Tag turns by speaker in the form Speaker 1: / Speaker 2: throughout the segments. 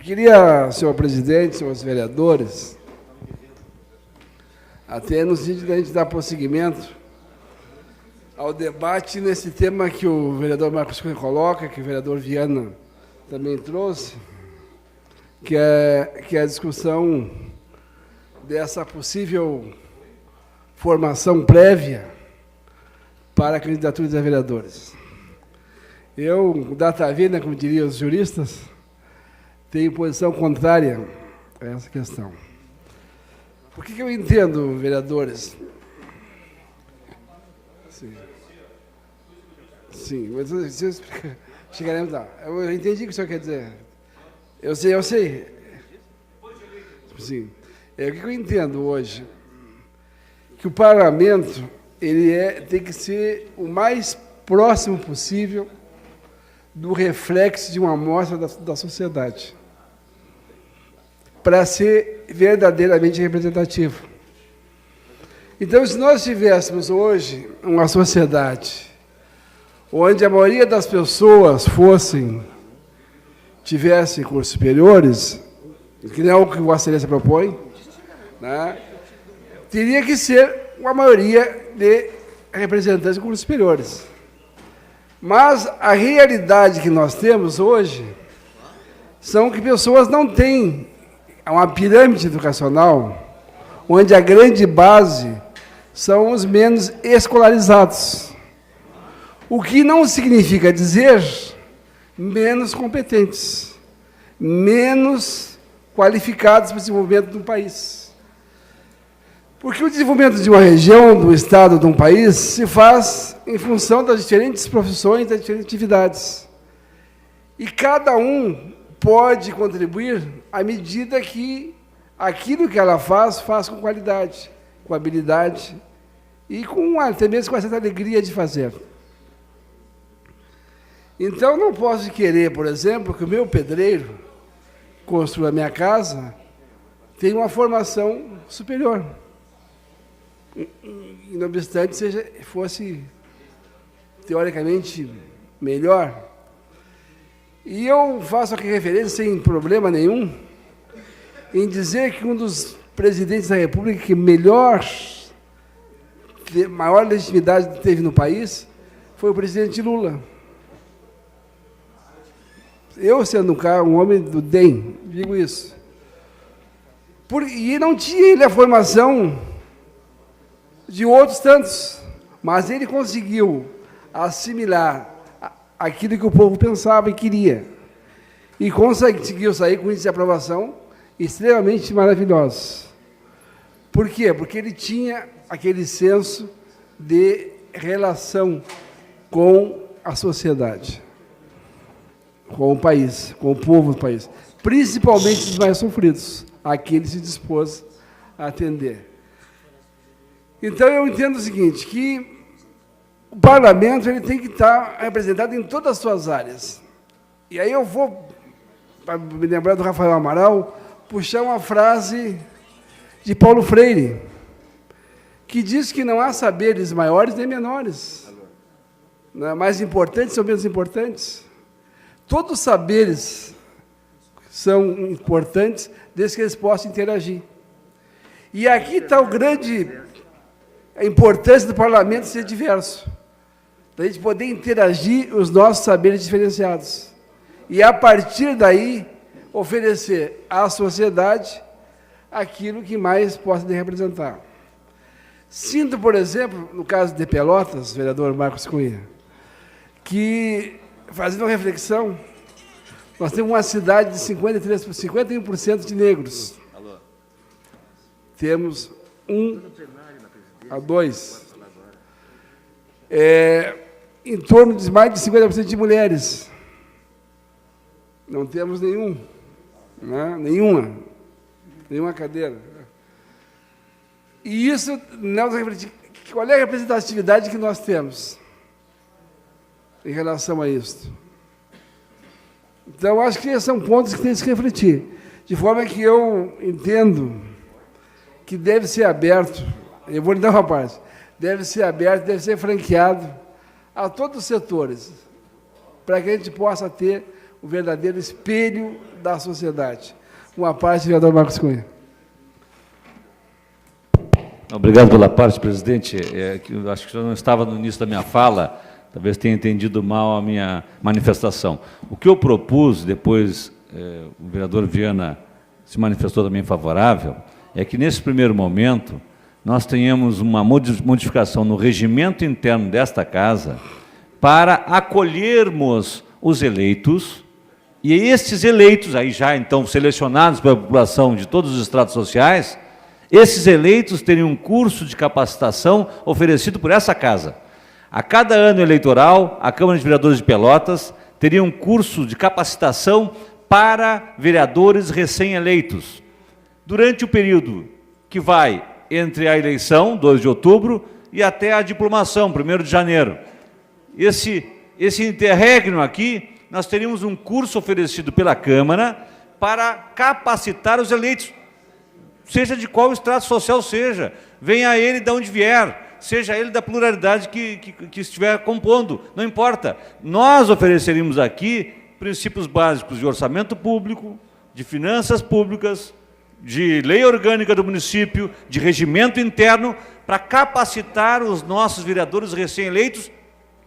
Speaker 1: queria, senhor presidente, senhores vereadores, até no sentido de a gente dar prosseguimento ao debate nesse tema que o vereador Marcos Cunha coloca, que o vereador Viana também trouxe, que é a discussão dessa possível formação prévia para a candidatura dos vereadores. Eu, data venda, como diriam os juristas, tenho posição contrária a essa questão. Por que eu entendo, vereadores? Sim, mas chegaremos lá. Eu entendi o que o senhor quer dizer. Eu sei. Sim. O que eu entendo hoje? Que o parlamento tem que ser o mais próximo possível do reflexo de uma amostra da sociedade, para ser verdadeiramente representativo. Então, se nós tivéssemos hoje uma sociedade onde a maioria das pessoas tivessem cursos superiores, que não é o que Vossa Excelência propõe, né, teria que ser uma maioria de representantes de cursos superiores. Mas a realidade que nós temos hoje são que pessoas não têm uma pirâmide educacional onde a grande base são os menos escolarizados. O que não significa dizer menos competentes, menos qualificados para o desenvolvimento do país. Porque o desenvolvimento de uma região, do estado, de um país, se faz em função das diferentes profissões, das diferentes atividades. E cada um pode contribuir à medida que aquilo que ela faz com qualidade, com habilidade e até mesmo com essa alegria de fazer. Então, não posso querer, por exemplo, que o meu pedreiro construa a minha casa, tenha uma formação superior. E, não obstante, fosse teoricamente melhor. E eu faço aqui referência, sem problema nenhum, em dizer que um dos presidentes da República que maior legitimidade teve no país foi o presidente Lula. Eu, sendo um homem do DEM, digo isso. E não tinha ele a formação de outros tantos, mas ele conseguiu assimilar aquilo que o povo pensava e queria, e conseguiu sair com índice de aprovação extremamente maravilhosos. Por quê? Porque ele tinha aquele senso de relação com a sociedade, com o país, com o povo do país, principalmente os mais sofridos, aqueles que se dispôs a atender. Então, eu entendo o seguinte, que o parlamento ele tem que estar representado em todas as suas áreas. E aí eu vou, para me lembrar do Rafael Amaral, puxar uma frase de Paulo Freire, que diz que não há saberes maiores nem menores, não é? Mais importantes ou menos importantes. Todos os saberes são importantes desde que eles possam interagir. E aqui está a importância do parlamento ser diverso, para a gente poder interagir os nossos saberes diferenciados. E, a partir daí, oferecer à sociedade aquilo que mais possa representar. Sinto, por exemplo, no caso de Pelotas, vereador Marcos Cunha, que, fazendo uma reflexão, nós temos uma cidade de 51% de negros. Temos 1 a 2. Em torno de mais de 50% de mulheres. Não temos nenhuma cadeira. E isso, qual é a representatividade que nós temos em relação a isso? Então, acho que são pontos que tem que se refletir, de forma que eu entendo que deve ser aberto, eu vou lhe dar uma parte, deve ser aberto, deve ser franqueado a todos os setores, para que a gente possa ter o verdadeiro espelho da sociedade. Uma parte, vereador Marcos Cunha.
Speaker 2: Obrigado pela parte, presidente. Eu acho que eu não estava no início da minha fala, talvez tenha entendido mal a minha manifestação. O que eu propus, depois o vereador Viana se manifestou também favorável, é que, nesse primeiro momento, nós tenhamos uma modificação no regimento interno desta casa para acolhermos os eleitos, e estes eleitos, aí já então selecionados pela população de todos os estratos sociais, esses eleitos teriam um curso de capacitação oferecido por essa casa. A cada ano eleitoral, a Câmara de Vereadores de Pelotas teria um curso de capacitação para vereadores recém-eleitos. Durante o período que vai entre a eleição, 2 de outubro, e até a diplomação, 1º de janeiro. Esse interregno aqui, nós teríamos um curso oferecido pela Câmara para capacitar os eleitos, seja de qual extrato social seja, venha ele de onde vier, seja ele da pluralidade que estiver compondo, não importa. Nós ofereceríamos aqui princípios básicos de orçamento público, de finanças públicas, de lei orgânica do município, de regimento interno, para capacitar os nossos vereadores recém-eleitos,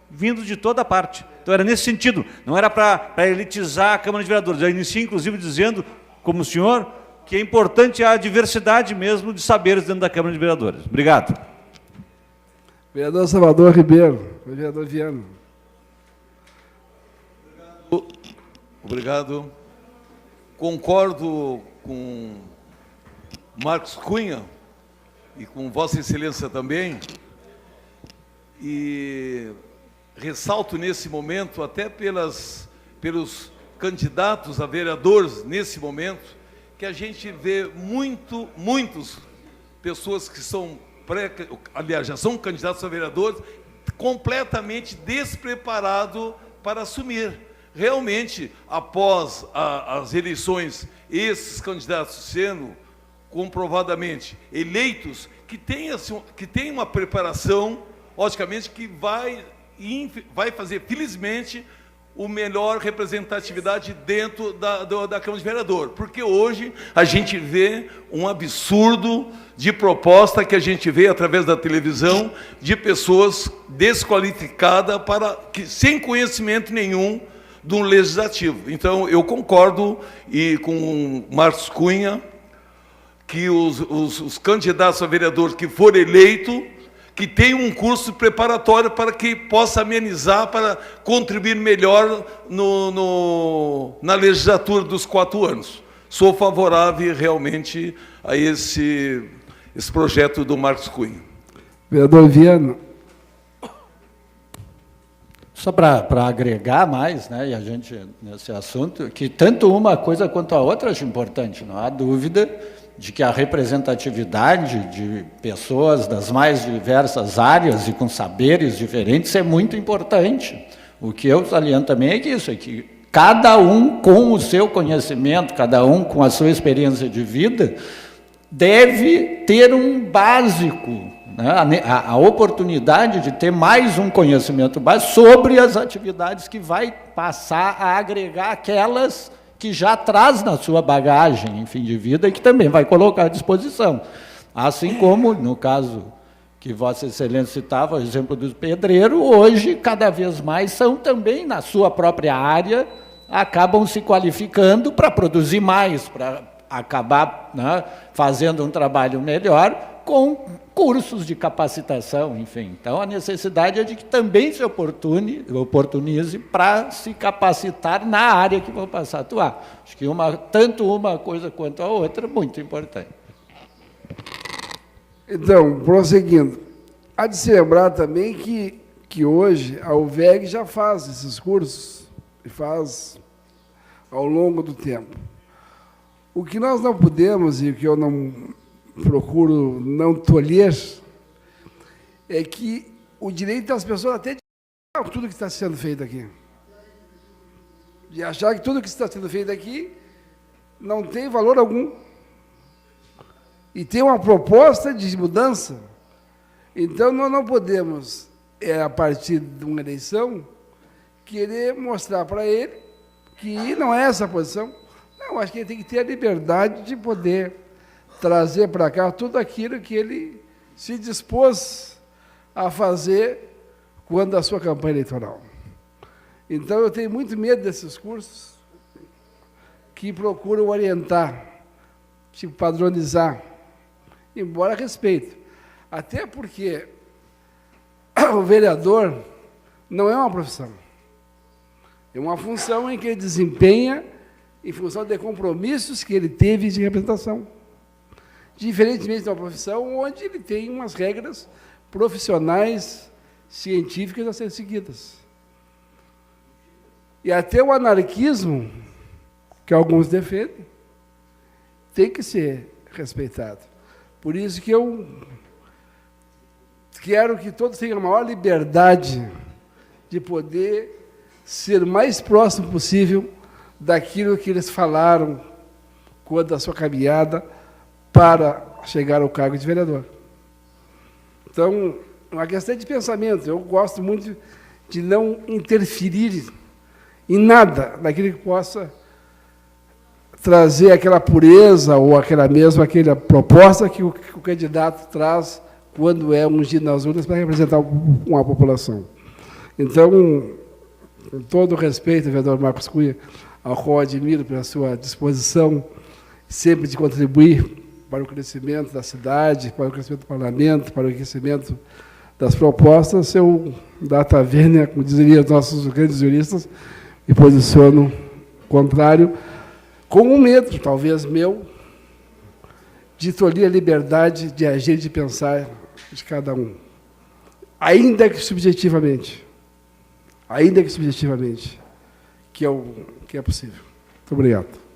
Speaker 2: vindo de toda parte. Então, era nesse sentido, não era para elitizar a Câmara de Vereadores. Eu iniciei, inclusive, dizendo, como o senhor, que é importante a diversidade mesmo de saberes dentro da Câmara de Vereadores. Obrigado.
Speaker 1: Vereador Salvador Ribeiro, vereador Viana.
Speaker 3: Obrigado. Concordo com Marcos Cunha e com Vossa Excelência também, e ressalto nesse momento, até pelos candidatos a vereadores nesse momento, que a gente vê muitas pessoas que são aliás, já são candidatos a vereadores, completamente despreparados para assumir. Realmente, após as eleições, esses candidatos sendo comprovadamente eleitos, que tem uma preparação, logicamente, que vai fazer, felizmente, o melhor representatividade dentro da Câmara de Vereador. Porque hoje a gente vê um absurdo de proposta que a gente vê através da televisão de pessoas desqualificadas sem conhecimento nenhum do legislativo. Então, eu concordo com o Marcos Cunha que os candidatos a vereador que forem eleitos, que tenham um curso preparatório para que possa amenizar, para contribuir melhor na legislatura dos 4 anos. Sou favorável realmente a esse projeto do Marcos Cunha.
Speaker 1: Vereador Viana.
Speaker 4: Só para agregar mais, né, e a gente nesse assunto, que tanto uma coisa quanto a outra acho importante, não há dúvida de que a representatividade de pessoas das mais diversas áreas e com saberes diferentes é muito importante. O que eu saliento também é que cada um com o seu conhecimento, cada um com a sua experiência de vida, deve ter um básico, né, a oportunidade de ter mais um conhecimento básico sobre as atividades que vai passar a agregar aquelas que já traz na sua bagagem, enfim, de vida, e que também vai colocar à disposição. Assim como, no caso que Vossa Excelência citava, o exemplo do pedreiro, hoje, cada vez mais, são também, na sua própria área, acabam se qualificando para produzir mais, para acabar, né, fazendo um trabalho melhor, com cursos de capacitação, enfim. Então, a necessidade é de que também se oportunize para se capacitar na área que vão passar a atuar. Acho que tanto uma coisa quanto a outra é muito importante.
Speaker 1: Então, prosseguindo, há de se lembrar também que hoje a UVEG já faz esses cursos, e faz ao longo do tempo. O que nós não podemos, e o que eu não procuro não tolher, é que o direito das pessoas até de achar tudo que está sendo feito aqui. De achar que tudo que está sendo feito aqui não tem valor algum. E tem uma proposta de mudança. Então, nós não podemos, a partir de uma eleição, querer mostrar para ele que não é essa a posição. Não, acho que ele tem que ter a liberdade de poder trazer para cá tudo aquilo que ele se dispôs a fazer quando a sua campanha eleitoral. Então, eu tenho muito medo desses cursos que procuram orientar, tipo, padronizar, embora respeito. Até porque o vereador não é uma profissão. É uma função em que ele desempenha em função de compromissos que ele teve de representação. Diferentemente de uma profissão onde ele tem umas regras profissionais, científicas a serem seguidas. E até o anarquismo, que alguns defendem, tem que ser respeitado. Por isso que eu quero que todos tenham a maior liberdade de poder ser mais próximo possível daquilo que eles falaram quando da sua caminhada para chegar ao cargo de vereador. Então, é uma questão de pensamento. Eu gosto muito de não interferir em nada daquilo que possa trazer aquela pureza ou aquela proposta que o candidato traz quando é ungido nas urnas para representar uma população. Então, com todo o respeito, vereador Marcos Cunha, ao qual admiro pela sua disposição sempre de contribuir para o crescimento da cidade, para o crescimento do parlamento, para o crescimento das propostas, eu, data vênia, como dizeriam os nossos grandes juristas, me posiciono contrário, com um medo, talvez meu, de tolir a liberdade de agir e de pensar de cada um. Ainda que subjetivamente, que é possível. Muito obrigado.